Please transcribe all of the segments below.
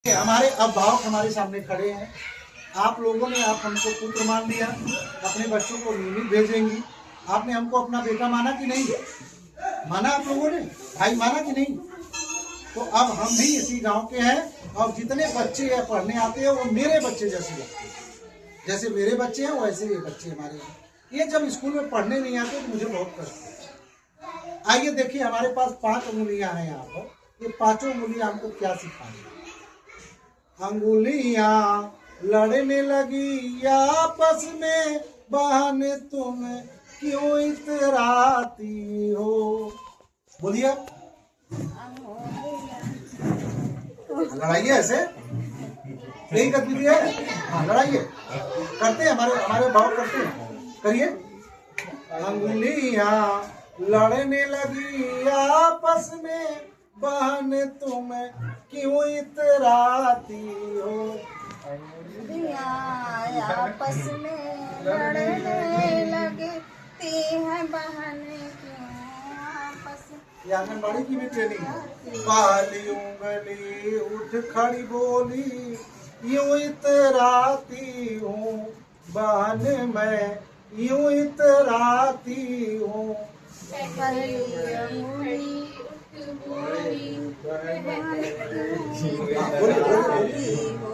हमारे अभिभावक हमारे सामने खड़े हैं। आप लोगों ने आप हमको पुत्र मान लिया, अपने बच्चों को नियमित भेजेंगी। आपने हमको अपना बेटा माना कि नहीं माना? आप लोगों ने भाई माना कि नहीं? तो अब हम भी इसी गांव के हैं और जितने बच्चे पढ़ने आते हैं वो मेरे बच्चे जैसे लगते हैं। जैसे मेरे बच्चे हैं वैसे ये बच्चे हमारे हैं। ये जब स्कूल में पढ़ने नहीं आते तो मुझे बहुत कष्ट है। आइए देखिए, हमारे पास 5 उंगलियां हैं यहाँ पर। ये 5 उंगलियां हमको क्या सिखाएंगी? अंगुलियां लड़ने लगी आपस में, बहन तुम क्यों इतराती हो? बोलिए। लड़ाइए ऐसे, यही गतिविधि है। हाँ, लड़ाइए करते हैं, हमारे भाव करते हैं, करिए। अंगुलियां लड़ने लगी आपस में, बहन तुम क्यों इतराती हो? आपस में लड़ने लगती है बहन क्यों आपस। ये आंगनबाड़ी की भी ट्रेनिंग है। पहली उंगली उठ खड़ी बोली, यूं इतराती हूँ बहन मैं, यूं इतराती हूँ।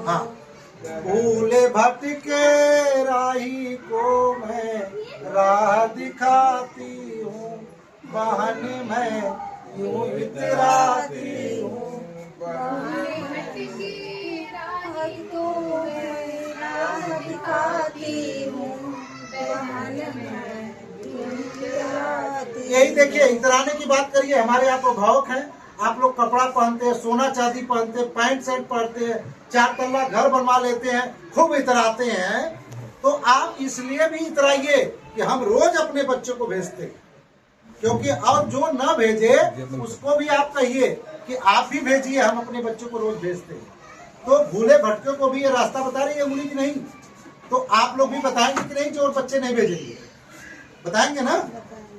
हाँ, भूले भटके राही को मैं राह दिखाती हूँ बहन मैं, यूं इतराती हूँ। यही देखिए, इतराने की बात करिए। हमारे यहाँ तो भावुक हैं। आप लोग कपड़ा पहनते हैं, सोना चांदी पहनते हैं, पैंट शर्ट पहनते हैं, 4 तल्ला घर बनवा लेते हैं, खूब इतराते हैं। तो आप इसलिए भी इतराइए कि हम रोज अपने बच्चों को भेजते हैं, क्योंकि और जो न भेजे उसको भी आप कहिए कि आप भी भेजिए, हम अपने बच्चों को रोज भेजते हैं। तो भूले भटके को भी ये रास्ता बता रही है अंगुली की नहीं? तो आप लोग भी बताएंगे कि नहीं जो बच्चे नहीं भेजेंगे? बताएंगे ना?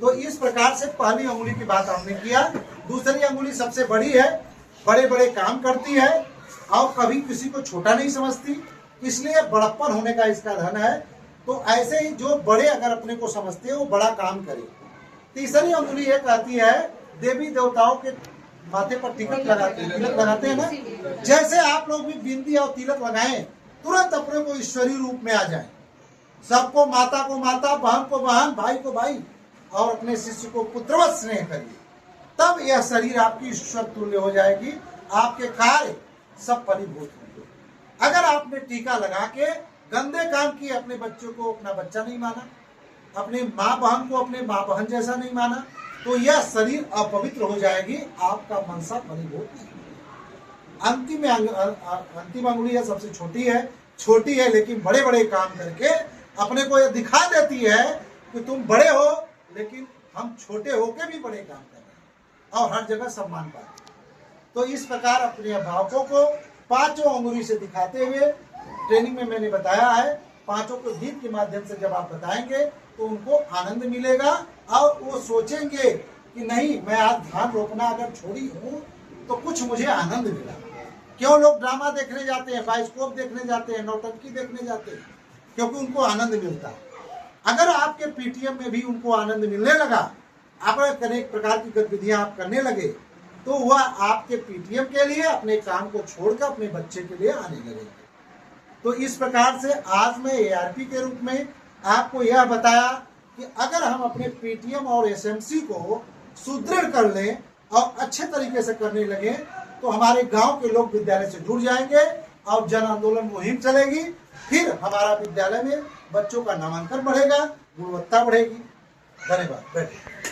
तो इस प्रकार से पहली अंगुली की बात आपने किया। दूसरी अंगुली सबसे बड़ी है, बड़े बड़े काम करती है और कभी किसी को छोटा नहीं समझती, इसलिए बड़प्पन होने का इसका धन है। तो ऐसे ही जो बड़े अगर अपने को समझते हैं वो बड़ा काम करे। तीसरी अंगुली ये कहती है, देवी देवताओं के माथे पर तिलक लगाते हैं ना, जैसे आप लोग भी बिंदी और तिलक लगाएं, तुरंत अपने को ईश्वरीय रूप में आ जाए। सबको माता को माता, बहन को बहन, भाई को भाई और अपने शिष्य को पुत्रवत स्नेह करिए। तब यह शरीर आपकी ईश्वर तुल्य हो जाएगी, आपके कार्य सब फलीभूत होंगे। अगर आपने टीका लगा के गंदे काम किए, अपने बच्चों को अपना बच्चा नहीं माना, अपनी माँ बहन को अपने माँ बहन जैसा नहीं माना, तो यह शरीर अपवित्र हो जाएगी, आपका मनसा फलीभूत नहीं। अंतिम अंगुली है, सबसे छोटी है लेकिन बड़े बड़े काम करके अपने को यह दिखा देती है कि तुम बड़े हो, लेकिन हम छोटे होके भी बड़े काम कर रहे हैं और हर जगह सम्मान पाते हैं। तो इस प्रकार अपने अभिभावकों को 5 अंगुली से दिखाते हुए ट्रेनिंग में मैंने बताया है। 5 को गीत के माध्यम से जब आप बताएंगे तो उनको आनंद मिलेगा और वो सोचेंगे कि नहीं, मैं आज धान रोपना अगर छोड़ी हूँ तो कुछ मुझे आनंद मिला। क्यों लोग ड्रामा देखने जाते हैं, बायोस्कोप देखने जाते हैं, नौटंकी देखने जाते हैं? क्योंकि उनको आनंद मिलता है। अगर आपके पीटीएम में भी उनको आनंद मिलने लगा, आप अनेक प्रकार की गतिविधियां आप करने लगे, तो वह आपके पीटीएम के लिए अपने काम को छोड़कर अपने बच्चे के लिए आने लगेंगे। तो इस प्रकार से आज मैं एआरपी के रूप में आपको यह बताया कि अगर हम अपने पीटीएम और एसएमसी को सुदृढ़ कर लें और अच्छे तरीके से करने लगे तो हमारे गांव के लोग विद्यालय से जुड़ जाएंगे और जन आंदोलन मुहिम चलेगी। फिर हमारा विद्यालय में बच्चों का नामांकन बढ़ेगा, गुणवत्ता बढ़ेगी। धन्यवाद। बैठिए।